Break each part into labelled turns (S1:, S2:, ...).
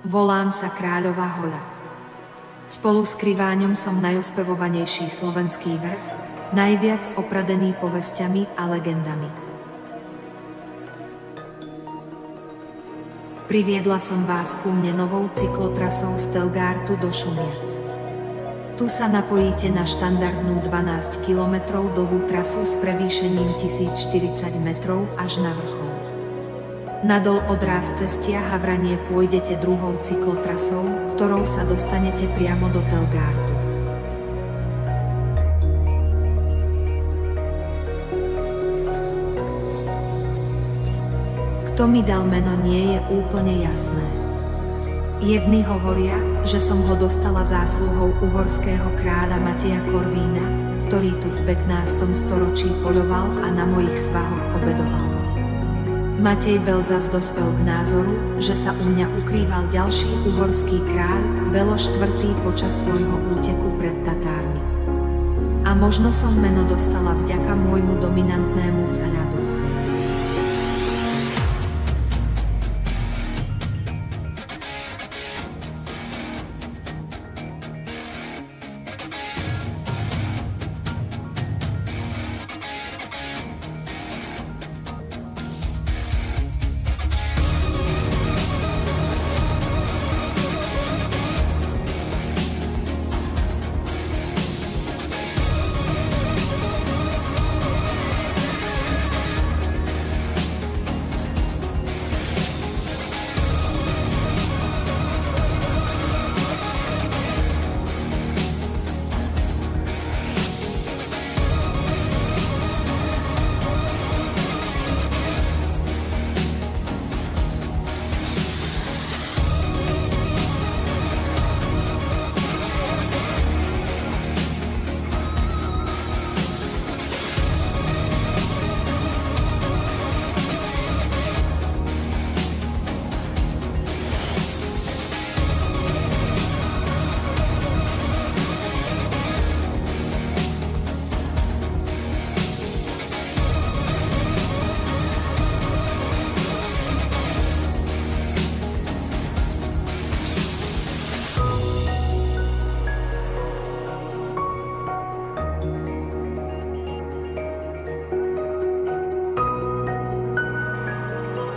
S1: Volám sa Kráľová Hoľa. Spolu s Kriváňom som najospevovanejší slovenský vrch, najviac opradený povesťami a legendami. Priviedla som vás ku mne novou cyklotrasou z Telgártu do Šumiac. Tu sa napojíte na štandardnú 12 km dlhú trasu s prevýšením 1040 metrov až na vrchol. Nadol od Ráz Cestia Havranie pôjdete druhou cyklotrasou, ktorou sa dostanete priamo do Telgártu. Kto mi dal meno, nie je úplne jasné. Jedni hovoria, že som ho dostala zásluhou uhorského kráľa Mateja Korvína, ktorý tu v 15. storočí poľoval a na mojich svahoch obedoval. Matej Bel zas dospel k názoru, že sa u mňa ukrýval ďalší uhorský kráľ, Belo IV. Počas svojho úteku pred Tatármi. A možno som meno dostala vďaka môjmu dominantnému vzhľadu.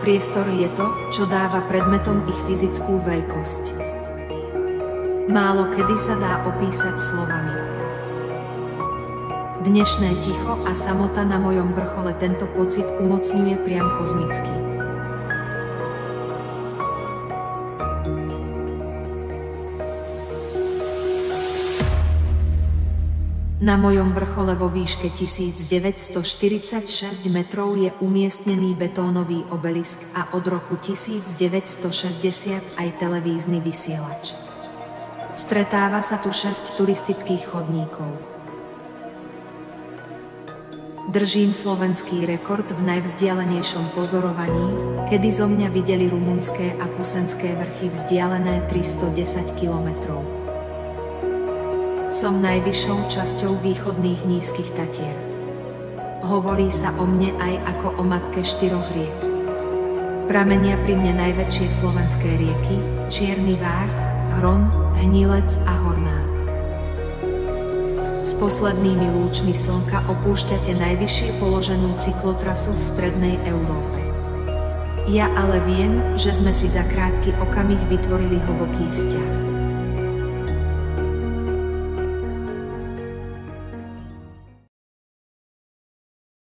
S1: Priestor je to, čo dáva predmetom ich fyzickú veľkosť. Málo kedy sa dá opísať slovami. Dnešné ticho a samota na mojom vrchole tento pocit umocňuje priam kozmicky. Na mojom vrchole vo výške 1946 metrov je umiestnený betónový obelisk a od roku 1960 aj televízny vysielač. Stretáva sa tu 6 turistických chodníkov. Držím slovenský rekord v najvzdialenejšom pozorovaní, kedy zo mňa videli rumunské a pusenské vrchy vzdialené 310 kilometrov. Som najvyššou časťou východných nízkych Tatier. Hovorí sa o mne aj ako o matke 4 riek. Pramenia pri mne najväčšie slovenské rieky, Čierny Váh, Hron, Hnilec a Hornát. S poslednými lúčmi slnka opúšťate najvyššie položenú cyklotrasu v strednej Európe. Ja ale viem, že sme si za krátky okamih vytvorili hlboký vzťah.